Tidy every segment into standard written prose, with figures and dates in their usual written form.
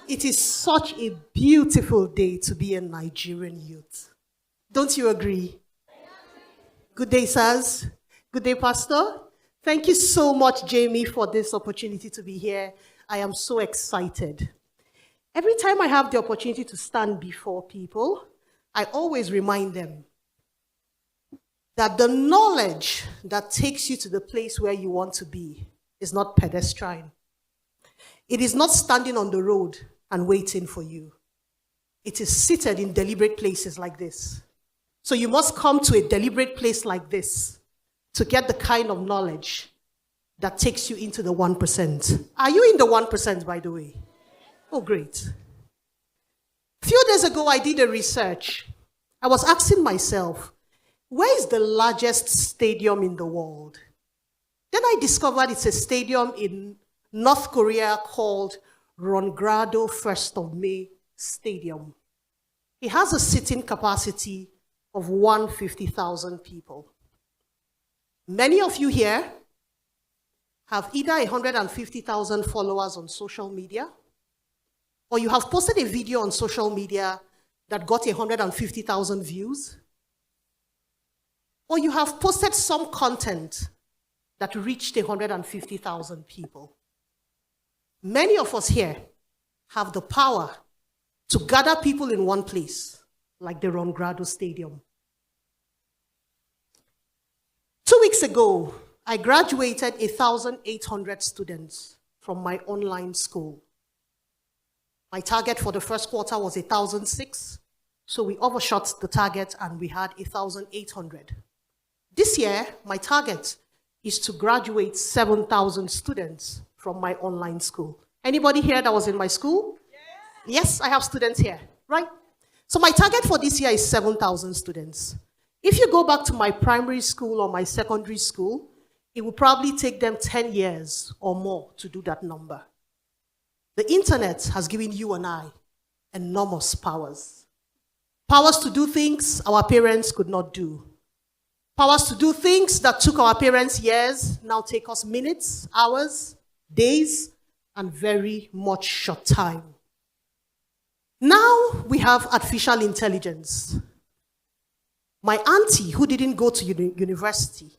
It is such a beautiful day to be a Nigerian youth. Don't you agree? Good day, sirs. Good day, Pastor. Thank you so much, Jamie, for this opportunity to be here. I am so excited. Every time I have the opportunity to stand before people, I always remind them that the knowledge that takes you to the place where you want to be is not pedestrian. It is not standing on the road and waiting for you. It is seated in deliberate places like this. So you must come to a deliberate place like this to get the kind of knowledge that takes you into the 1%. Are you in the 1%, by the way? Oh, great. A few days ago, I did a research. I was asking myself, where is the largest stadium in the world? Then I discovered it's a stadium in North Korea called Rongrado 1st of May Stadium. It has a seating capacity of 150,000 people. Many of you here have either 150,000 followers on social media, or you have posted a video on social media that got 150,000 views, or you have posted some content that reached 150,000 people. Many of us here have the power to gather people in one place, like the Rongrado Stadium. 2 weeks ago, I graduated 1,800 students from my online school. My target for the first quarter was 1,006, so we overshot the target and we had 1,800. This year, my target is to graduate 7,000 students from my online school. Anybody here that was in my school? Yes, I have students here, right? So my target for this year is 7,000 students. If you go back to my primary school or my secondary school, it will probably take them 10 years or more to do that number. The internet has given you and I enormous powers. Powers to do things our parents could not do. Powers to do things that took our parents years, now take us minutes, hours, days, and very much short time. Now we have artificial intelligence. My auntie, who didn't go to university,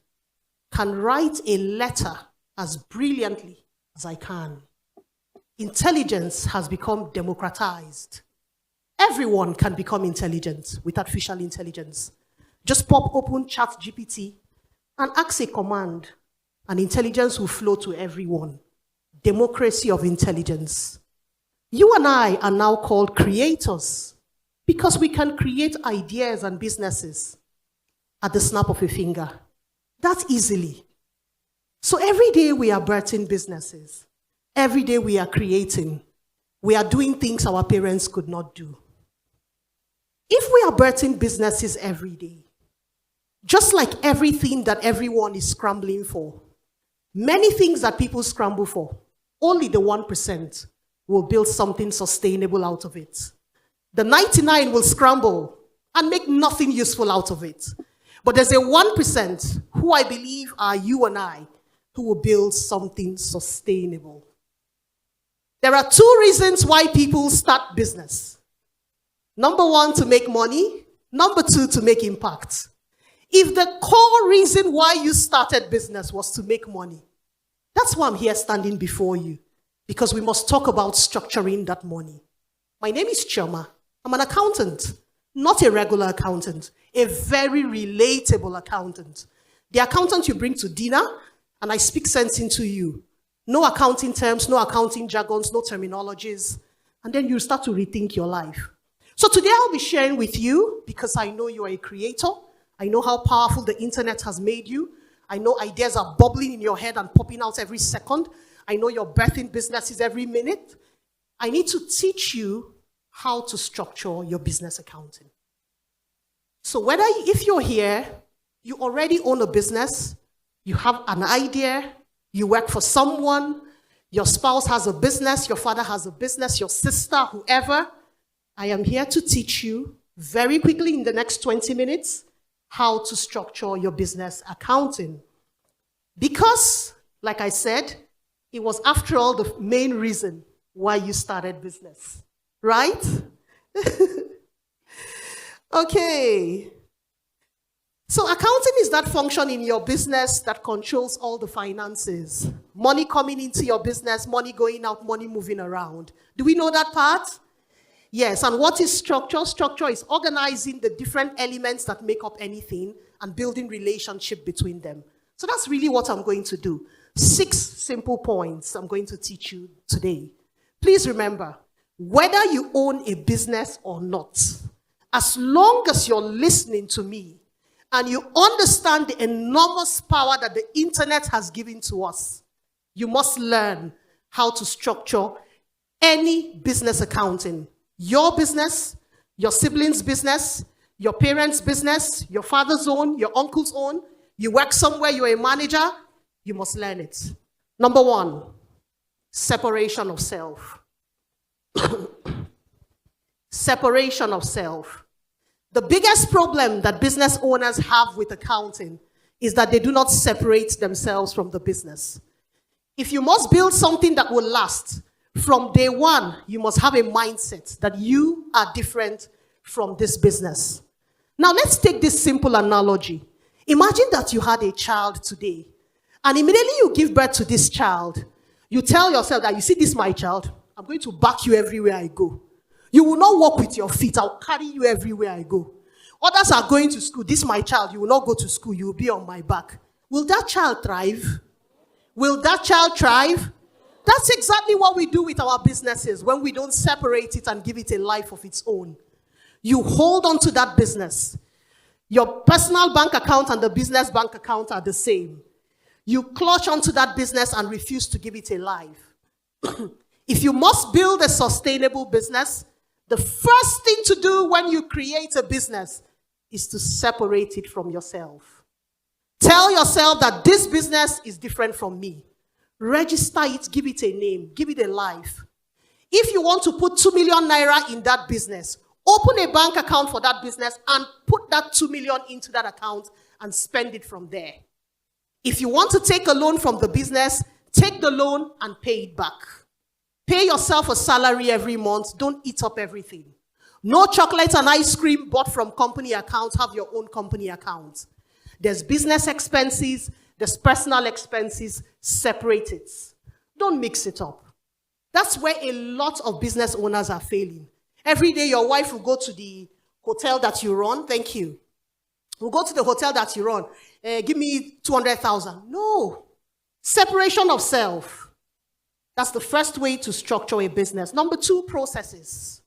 can write a letter as brilliantly as I can. Intelligence has become democratized. Everyone can become intelligent with artificial intelligence. Just pop open ChatGPT and ask a command, and intelligence will flow to everyone. Democracy of intelligence. You and I are now called creators because we can create ideas and businesses at the snap of a finger. That easily. So every day we are birthing businesses. Every day we are creating. We are doing things our parents could not do. If we are birthing businesses every day, just like everything that everyone is scrambling for, many things that people scramble for, only the 1% will build something sustainable out of it. The 99 will scramble and make nothing useful out of it. But there's a 1% who I believe are you and I who will build something sustainable. There are 2 reasons why people start business. Number 1, to make money. Number 2, to make impact. If the core reason why you started business was to make money, that's why I'm here standing before you, because we must talk about structuring that money. My name is Chioma. I'm an accountant, not a regular accountant, a very relatable accountant. The accountant you bring to dinner, and I speak sense into you. No accounting terms, no accounting jargons, no terminologies, and then you start to rethink your life. So today I'll be sharing with you, because I know you are a creator. I know how powerful the internet has made you. I know ideas are bubbling in your head and popping out every second. I know you're birthing businesses every minute. I need to teach you how to structure your business accounting. So if you're here, you already own a business, you have an idea, you work for someone, your spouse has a business, your father has a business, your sister, whoever, I am here to teach you very quickly in the next 20 minutes how to structure your business accounting. Because, like I said, it was after all the main reason why you started business, right? Okay. So accounting is that function in your business that controls all the finances. Money coming into your business, money going out, money moving around. Do we know that part? Yes, and what is structure? Structure is organizing the different elements that make up anything and building relationship between them. So that's really what I'm going to do. 6 simple points I'm going to teach you today. Please remember, whether you own a business or not, as long as you're listening to me and you understand the enormous power that the internet has given to us, you must learn how to structure any business accounting. Your business, your siblings' business, your parents' business, your father's own, your uncle's own. You work somewhere, you're a manager, you must learn it. Number 1, separation of self. Separation of self. The biggest problem that business owners have with accounting is that they do not separate themselves from the business. If you must build something that will last, from day one, you must have a mindset that you are different from this business. Now, let's take this simple analogy. Imagine that you had a child today, and immediately you give birth to this child. You tell yourself that, you see this, my child, I'm going to back you everywhere I go. You will not walk with your feet. I'll carry you everywhere I go. Others are going to school. This, my child, you will not go to school. You will be on my back. Will that child thrive? Will that child thrive? That's exactly what we do with our businesses when we don't separate it and give it a life of its own. You hold on to that business. Your personal bank account and the business bank account are the same. You clutch onto that business and refuse to give it a life. If you must build a sustainable business, the first thing to do when you create a business is to separate it from yourself. Tell yourself that this business is different from me. Register it, give it a name, give it a life. If you want to put 2 million naira in that business, open a bank account for that business and put that 2 million into that account and spend it from there. If you want to take a loan from the business, take the loan and pay it back. Pay yourself a salary every month. Don't eat up everything. No chocolate and ice cream bought from company accounts. Have your own company account. There's business expenses. There's personal expenses. Separate it. Don't mix it up. That's where a lot of business owners are failing. Every day your wife will go to the hotel that you run. Thank you. We'll go to the hotel that you run. Give me 200,000. No. Separation of self. That's the first way to structure a business. Number 2, processes.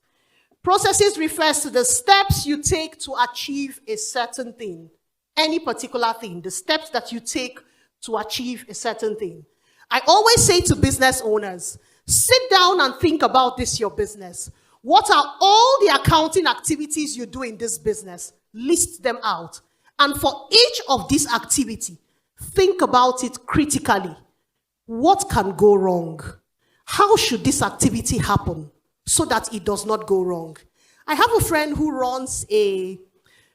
Processes refers to the steps you take to achieve a certain thing. Any particular thing. The steps that you take to achieve a certain thing. I always say to business owners, sit down and think about this, your business. What are all the accounting activities you do in this business? List them out. And for each of these activities, think about it critically. What can go wrong? How should this activity happen so that it does not go wrong? I have a friend who runs a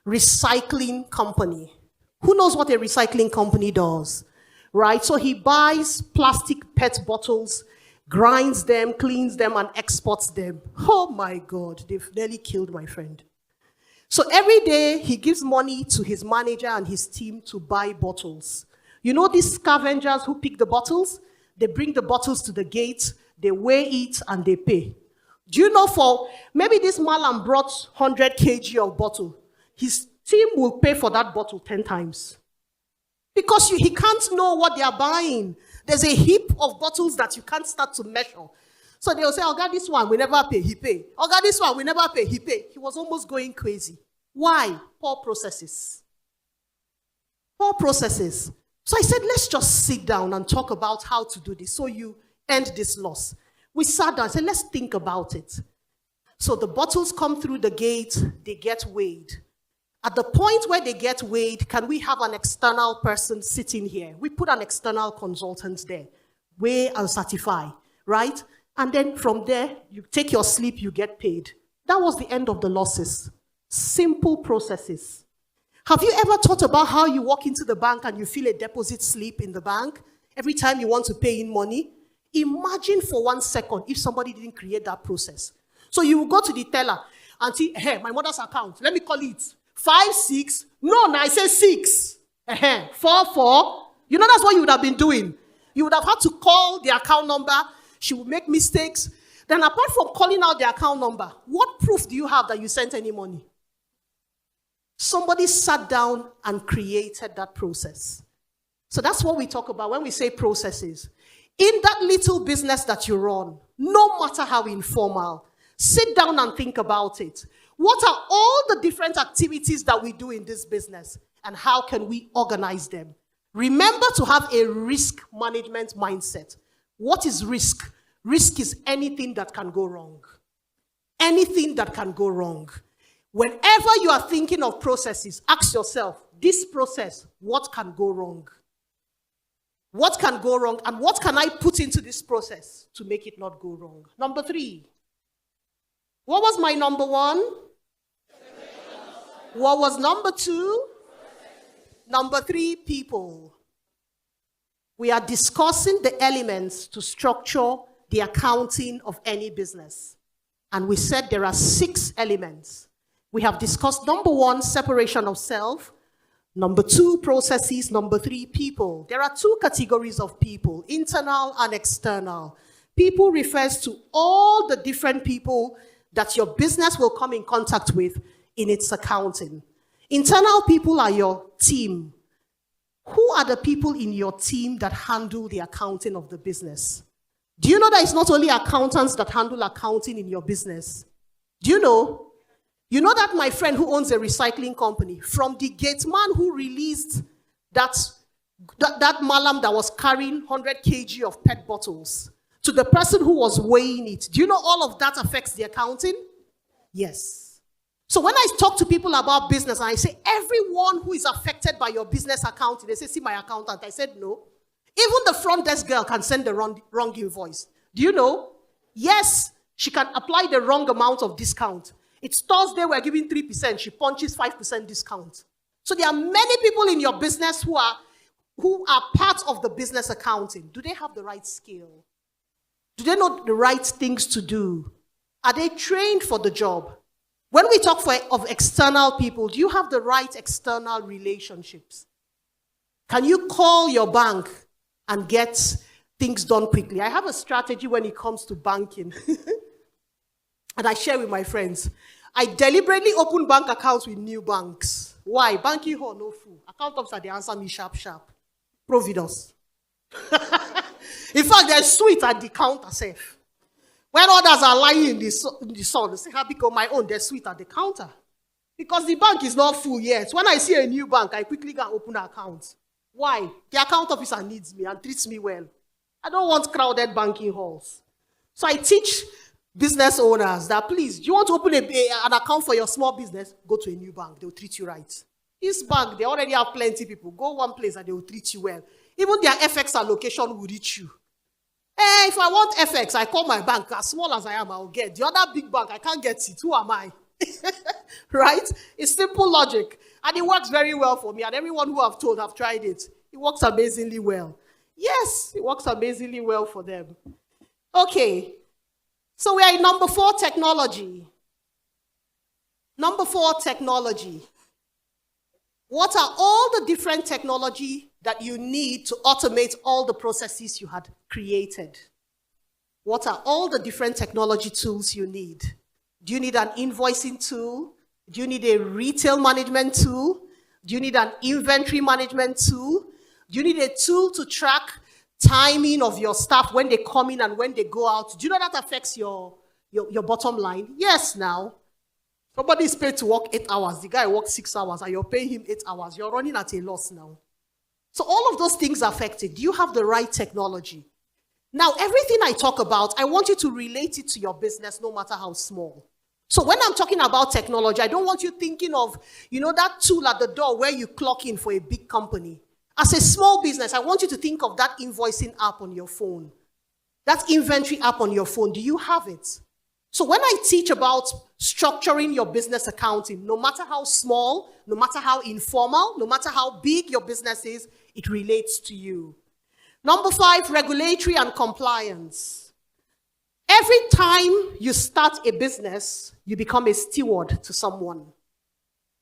recycling company. Who knows what a recycling company does? Right? So he buys plastic PET bottles, grinds them, cleans them, and exports them. Oh my God, they've nearly killed my friend. So every day he gives money to his manager and his team to buy bottles. You know these scavengers who pick the bottles? They bring the bottles to the gate, they weigh it, and they pay. Do you know for maybe this Malam brought 100 kg of bottle, his team will pay for that bottle 10 times. Because he can't know what they are buying. There's a heap of bottles that you can't start to measure. So they'll say, oh God, this one, we never pay, he pay. Oh God, this one, we never pay, he pay. He was almost going crazy. Why? Poor processes. Poor processes. So I said, let's just sit down and talk about how to do this so you end this loss. We sat down and said, let's think about it. So the bottles come through the gate, they get weighed. At the point where they get weighed, can we have an external person sitting here? We put an external consultant there, weigh and certify, right? And then from there, you take your slip, you get paid. That was the end of the losses. Simple processes. Have you ever thought about how you walk into the bank and you feel a deposit slip in the bank every time you want to pay in money? Imagine for 1 second if somebody didn't create that process. So you will go to the teller and see, hey, my mother's account, let me call it 56. No, I say 6. 44. You know, that's what you would have been doing. You would have had to call the account number. She would make mistakes. Then apart from calling out the account number, what proof do you have that you sent any money? Somebody sat down and created that process. So that's what we talk about when we say processes. In that little business that you run, no matter how informal, sit down and think about it. What are all the different activities that we do in this business, and how can we organize them? Remember to have a risk management mindset. What is risk? Risk is anything that can go wrong. Anything that can go wrong. Whenever you are thinking of processes, ask yourself, this process, what can go wrong? What can go wrong, and what can I put into this process to make it not go wrong? Number 3. What was my number 1? What was number 2? Number 3, people. We are discussing the elements to structure the accounting of any business. And we said there are 6 elements. We have discussed number 1, separation of self. Number 2, processes. Number 3, people. There are 2 categories of people, internal and external. People refers to all the different people that your business will come in contact with in its accounting. Internal people are your team. Who are the people in your team that handle the accounting of the business? Do you know that it's not only accountants that handle accounting in your business? Do you know? You know that my friend who owns a recycling company, from the gate man who released that malam that was carrying 100 kg of PET bottles, to the person who was weighing it, do you know all of that affects the accounting? Yes. So when I talk to people about business and I say, everyone who is affected by your business accounting, they say, see my accountant. I said, no. Even the front desk girl can send the wrong invoice. Do you know? Yes, she can apply the wrong amount of discount. It's Thursday, we're giving 3%. She punches 5% discount. So there are many people in your business who are part of the business accounting. Do they have the right skill? Do they know the right things to do? Are they trained for the job? When we talk of external people, do you have the right external relationships? Can you call your bank and get things done quickly? I have a strategy when it comes to banking. And I share with my friends. I deliberately open bank accounts with new banks. Why? Banking hall, no fool. Account officer, they answer me sharp. Providence. In fact, they're sweet at the counter safe. When others are lying in the sun, they say, because my own, they're sweet at the counter. Because the bank is not full yet. When I see a new bank, I quickly go and open an account. Why? The account officer needs me and treats me well. I don't want crowded banking halls. So I teach business owners that, please, do you want to open an account for your small business? Go to a new bank. They'll treat you right. This bank, they already have plenty of people. Go one place and they will treat you well. Even their FX allocation will reach you. Hey, if I want FX, I call my bank. As small as I am, I'll get. The other big bank, I can't get it. Who am I? Right? It's simple logic. And it works very well for me. And everyone who I've told have tried it. It works amazingly well. Yes, it works amazingly well for them. Okay. So we are in number 4, technology. Number 4, technology. What are all the different technology that you need to automate all the processes you had created? What are all the different technology tools you need? Do you need an invoicing tool? Do you need a retail management tool? Do you need an inventory management tool? Do you need a tool to track timing of your staff when they come in and when they go out? Do you know that affects your bottom line? Yes, now. Somebody is paid to work 8 hours. The guy works 6 hours and you're paying him 8 hours. You're running at a loss now. So all of those things affect it. Do you have the right technology? Now, everything I talk about, I want you to relate it to your business, no matter how small. So when I'm talking about technology, I don't want you thinking of, that tool at the door where you clock in for a big company. As a small business, I want you to think of that invoicing app on your phone. That inventory app on your phone. Do you have it? So when I teach about structuring your business accounting, no matter how small, no matter how informal, no matter how big your business is, it relates to you. Number 5, regulatory and compliance. Every time you start a business, you become a steward to someone.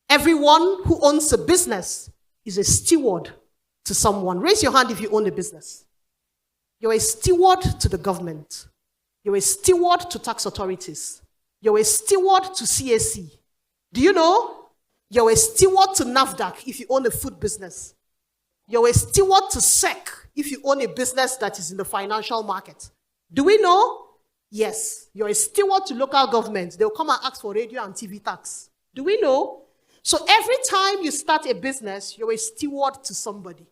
Everyone who owns a business is a steward to someone. Raise your hand if you own a business. You're a steward to the government. You're a steward to tax authorities. You're a steward to CAC. Do you know? You're a steward to NAFDAC if you own a food business. You're a steward to SEC if you own a business that is in the financial market. Do we know? Yes. You're a steward to local government. They'll come and ask for radio and TV tax. Do we know? So every time you start a business, you're a steward to somebody.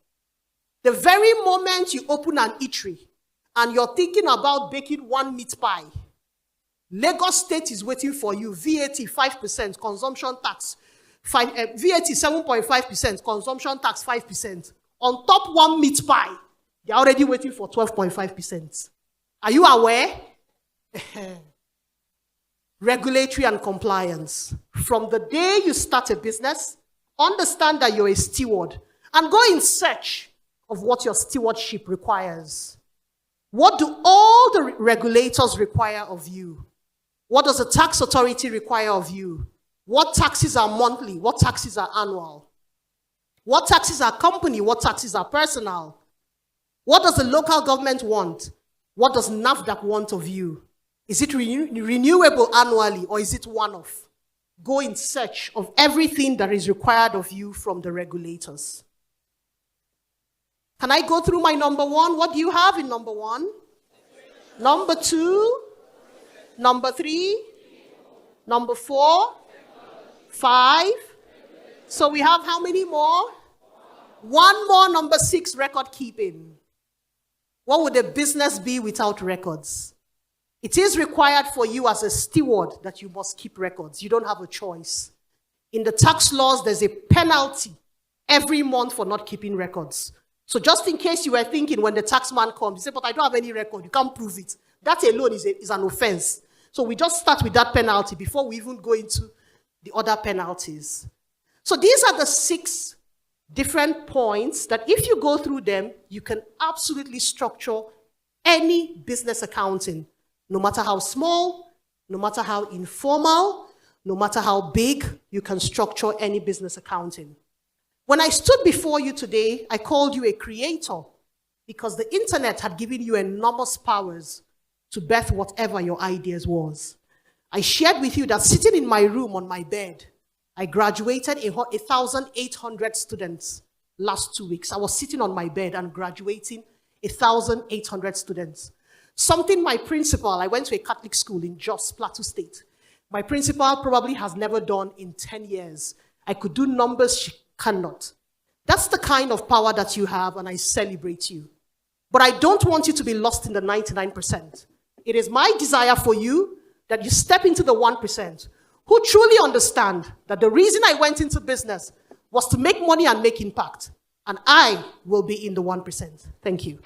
The very moment you open an eatery and you're thinking about baking one meat pie, Lagos State is waiting for you. VAT 5%, consumption tax, VAT 7.5%, consumption tax 5%. On top one meat pie, they're already waiting for 12.5%. Are you aware? Regulatory and compliance. From the day you start a business, understand that you're a steward and go in search of what your stewardship requires. What do all the regulators require of you? What does the tax authority require of you? What taxes are monthly? What taxes are annual? What taxes are company? What taxes are personal? What does the local government want? What does NAFDAC want of you? Is it renewable annually or is it one-off? Go in search of everything that is required of you from the regulators. Can I go through my number 1? What do you have in number 1? Number 2? Number 3? Number 4? 5? So we have how many more? 1 more, number 6, record keeping. What would a business be without records? It is required for you as a steward that you must keep records. You don't have a choice. In the tax laws, there's a penalty every month for not keeping records. So just in case you were thinking when the tax man comes, you say, but I don't have any record, you can't prove it. That alone is an offense. So we just start with that penalty before we even go into the other penalties. So these are the 6 different points that if you go through them, you can absolutely structure any business accounting, no matter how small, no matter how informal, no matter how big, you can structure any business accounting. When I stood before you today, I called you a creator because the internet had given you enormous powers to birth whatever your ideas was. I shared with you that sitting in my room on my bed, I graduated 1,800 students last 2 weeks. I was sitting on my bed and graduating 1,800 students. Something my principal, I went to a Catholic school in Jos, Plateau State. My principal probably has never done in 10 years. I could do numbers she cannot. That's the kind of power that you have, and I celebrate you. But I don't want you to be lost in the 99%. It is my desire for you that you step into the 1% who truly understand that the reason I went into business was to make money and make impact. And I will be in the 1%. Thank you.